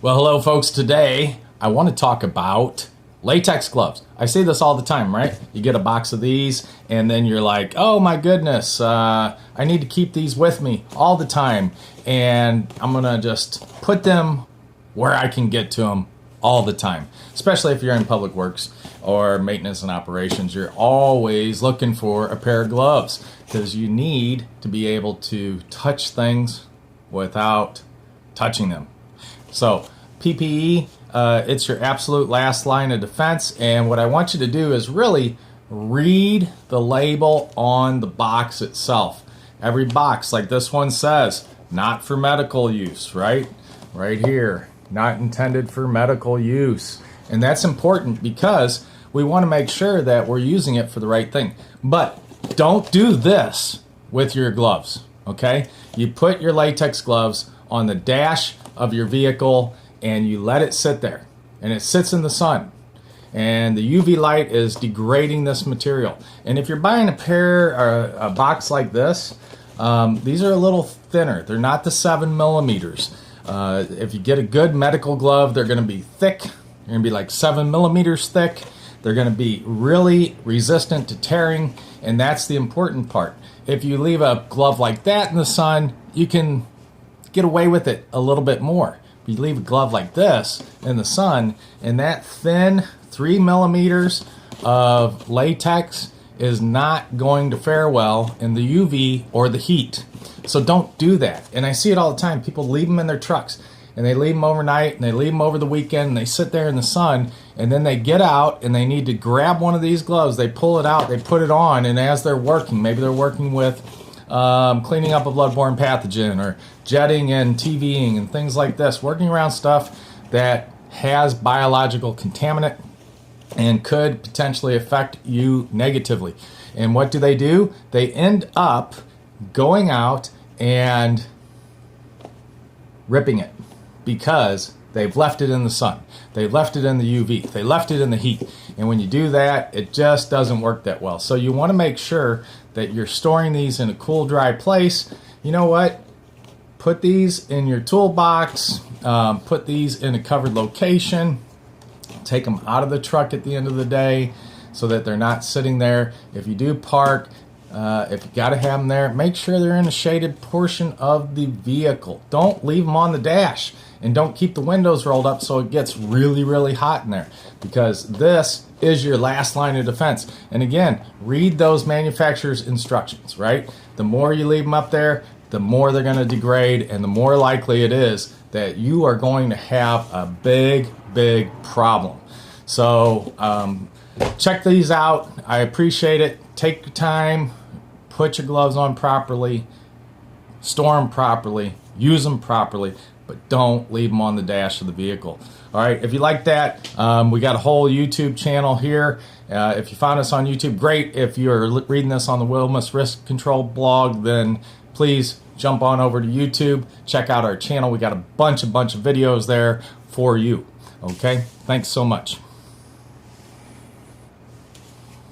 Well, hello folks. Today I want to talk about latex gloves. I say this all the time, right? You get a box of these and then you're like, oh my goodness, I need to keep these with me all the time. And I'm going to just put them where I can get to them all the time. Especially if you're in public works or maintenance and operations, you're always looking for a pair of gloves because you need to be able to touch things without touching them. So PPE, it's your absolute last line of defense, and what I want you to do is really read the label on the box itself. Every box, like this one says, not for medical use, right? Right here, not intended for medical use. And that's important because we want to make sure that we're using it for the right thing. But don't do this with your gloves, okay? You put your latex gloves on the dash of your vehicle and you let it sit there, and it sits in the sun, and the UV light is degrading this material. And if you're buying a pair or a box like this, these are a little thinner. They're not the 7 millimeters. If you get a good medical glove, they're going to be thick. They're going to be like 7 millimeters thick. They're going to be really resistant to tearing, and that's the important part. If you leave a glove like that in the sun, you can get away with it a little bit more. If you leave a glove like this in the sun, and that thin 3 millimeters of latex is not going to fare well in the UV or the heat. So don't do that. And I see it all the time. People leave them in their trucks, and they leave them overnight, and they leave them over the weekend, and they sit there in the sun, and then they get out, and they need to grab one of these gloves. They pull it out, they put it on, and as they're working, maybe they're working with cleaning up a bloodborne pathogen or jetting and TVing and things like this, working around stuff that has biological contaminant and could potentially affect you negatively. And what do? They end up going out and ripping it because they've left it in the sun. They've left it in the UV. They left it in the heat. And when you do that, it just doesn't work that well. So you want to make sure that you're storing these in a cool, dry place. You know what? Put these in your toolbox. Put these in a covered location. Take them out of the truck at the end of the day so that they're not sitting there. If you do park, if you got to have them there, make sure they're in a shaded portion of the vehicle. Don't leave them on the dash, and don't keep the windows rolled up so it gets really, really hot in there, because this is your last line of defense. And again, read those manufacturer's instructions, right? The more you leave them up there, the more they're going to degrade, and the more likely it is that you are going to have a big, big problem. So check these out. I appreciate it. Take your time. Put your gloves on properly. Store them properly. Use them properly. But don't leave them on the dash of the vehicle. All right, if you like that, we got a whole YouTube channel here. If you found us on YouTube, great. If you're reading this on the Wilmes Risk Control blog, then please jump on over to YouTube. Check out our channel. We got a bunch of videos there for you. Okay, thanks so much.